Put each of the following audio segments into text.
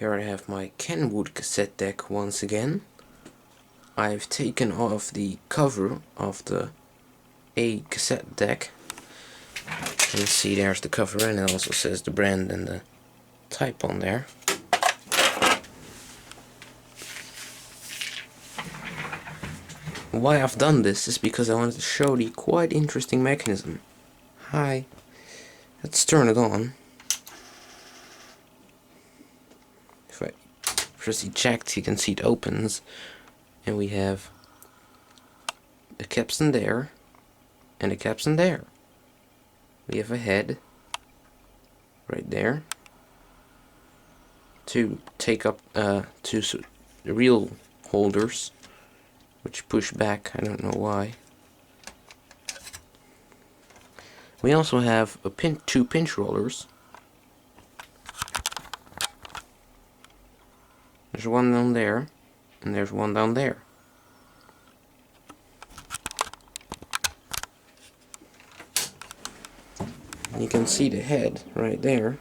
Here I have my Kenwood cassette deck once again. I've taken off the cover of the A cassette deck. You can see there's the cover, and it also says the brand and the type on there. Why I've done this is because I wanted to show the quite interesting mechanism. Hi. Let's turn it on. If I press eject, you can see it opens, and we have the capstan there and the capstan there. We have a head right there to take up two reel holders, which push back. I don't know why. We also have two pinch rollers. There's one down there, and there's one down there. You can see the head right there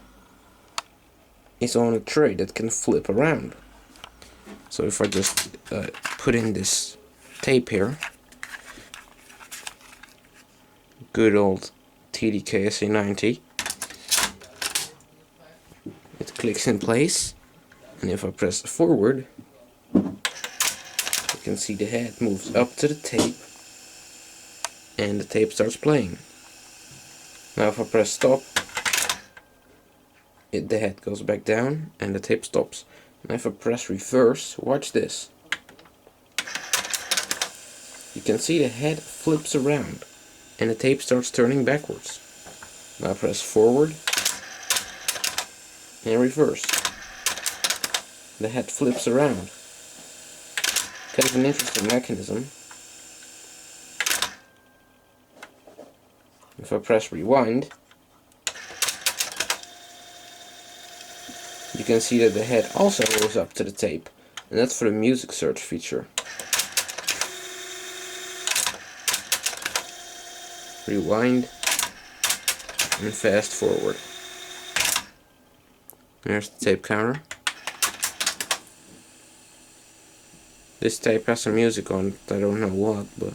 is on a tray that can flip around. So if I just put in this tape here, good old TDK-SA90, it clicks in place, and if I press forward, you can see the head moves up to the tape, and the tape starts playing. Now if I press stop, the head goes back down and the tape stops. Now if I press reverse, watch this. You can see the head flips around and the tape starts turning backwards. Now press forward and reverse. The head flips around. Kind of an interesting mechanism. If I press rewind, you can see that the head also goes up to the tape, and that's for the music search feature. Rewind and fast forward. There's the tape counter. This tape has some music on it, I don't know what, but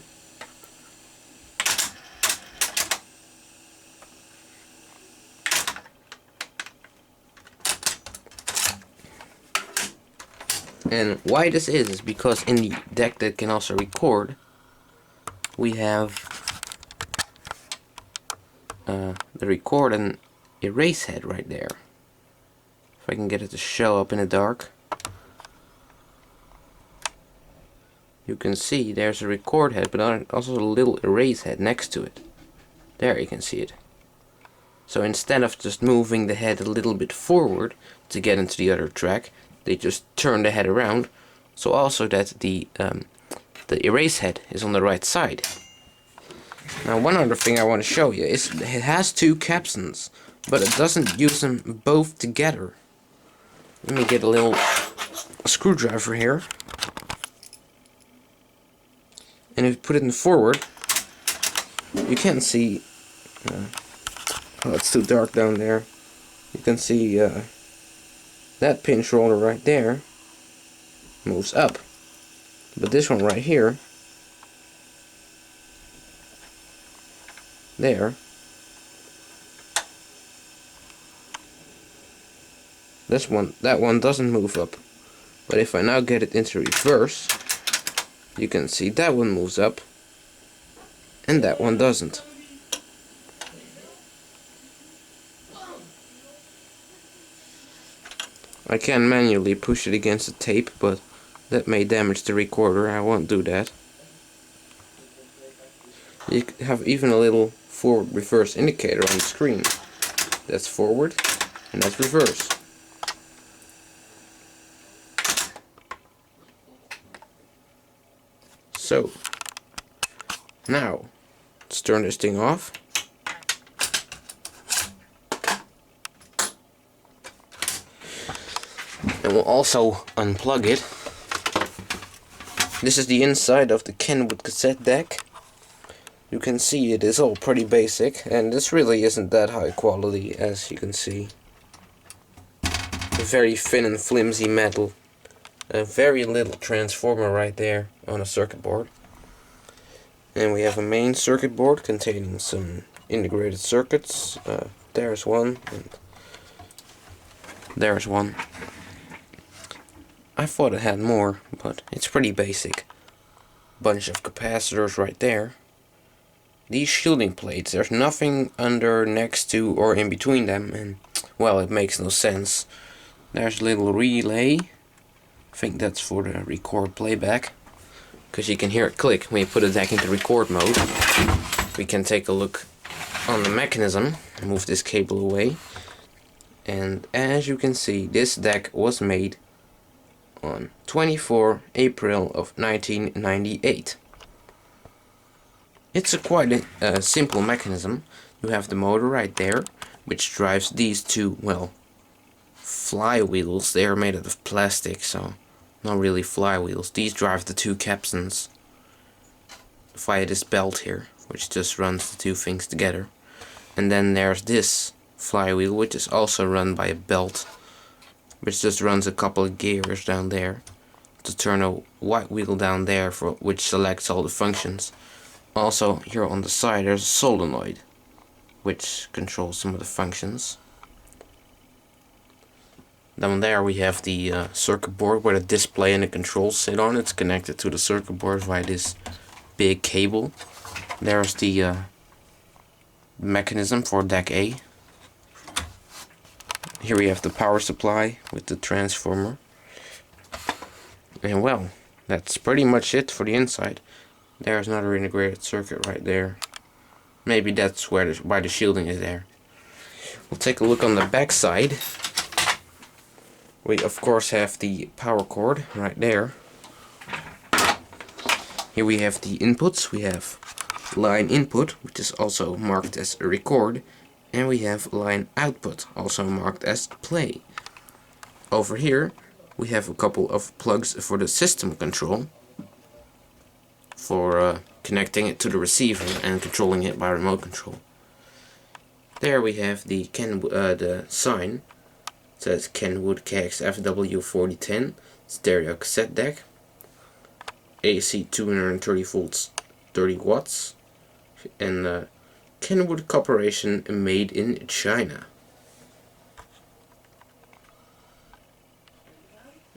and why this is because in the deck that can also record, we have the record and erase head right there. If I can get it to show up in the dark, you can see there's a record head, but also a little erase head next to it. There you can see it. So instead of just moving the head a little bit forward to get into the other track, they just turn the head around, so also that the erase head is on the right side. Now one other thing I want to show you is it has two capstans, but it doesn't use them both together. Let me get a screwdriver here, and if you put it in forward, you can see, oh, it's too dark down there, you can see that pinch roller right there moves up, but this one right here, that one doesn't move up. But if I now get it into reverse, you can see that one moves up and that one doesn't. I can manually push it against the tape, but that may damage the recorder. I won't do that. You have even a little forward reverse indicator on the screen. That's forward and that's reverse. So now let's turn this thing off. And we'll also unplug it. This is the inside of the Kenwood cassette deck. You can see it is all pretty basic, and this really isn't that high quality, as you can see. very thin and flimsy metal. A very little transformer right there on a circuit board. And we have a main circuit board containing some integrated circuits. There's one, and there's one. I thought it had more, but it's pretty basic. Bunch of capacitors right there. These shielding plates, there's nothing under, next to, or in between them, and well, it makes no sense. There's a little relay. I think that's for the record playback, because you can hear it click when you put it back into record mode. We can take a look on the mechanism, move this cable away, and as you can see, this deck was made on 24 April of 1998. It's quite a simple mechanism. You have the motor right there, which drives these two, well, flywheels. They are made out of plastic, so not really flywheels. These drive the two capstans via this belt here, which just runs the two things together. And then there's this flywheel, which is also run by a belt, which just runs a couple of gears down there to turn a white wheel down there, for which selects all the functions. Also, here on the side there's a solenoid, which controls some of the functions. Down there we have the circuit board where the display and the controls sit on. It's connected to the circuit board via this big cable. There's the mechanism for deck A. Here we have the power supply with the transformer. And well, that's pretty much it for the inside. There's another integrated circuit right there. Maybe that's why the shielding is there. We'll take a look on the back side. We of course have the power cord right there. Here we have the inputs. We have line input, which is also marked as a record, and we have line output, also marked as play. Over here we have a couple of plugs for the system control, for connecting it to the receiver and controlling it by remote control. There we have the sign. It says Kenwood KXF-W4010 stereo cassette deck, AC 230 volts, 30 watts, and Kenwood Corporation, made in China.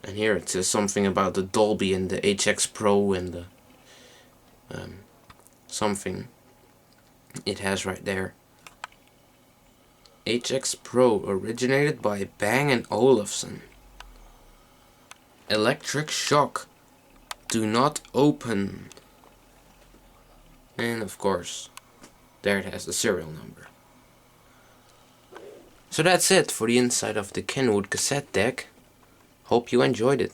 And here it says something about the Dolby and the HX Pro and the something it has right there. HX Pro, originated by Bang & Olufsen. Electric shock. Do not open. And of course, there it has the serial number. So that's it for the inside of the Kenwood cassette deck. Hope you enjoyed it.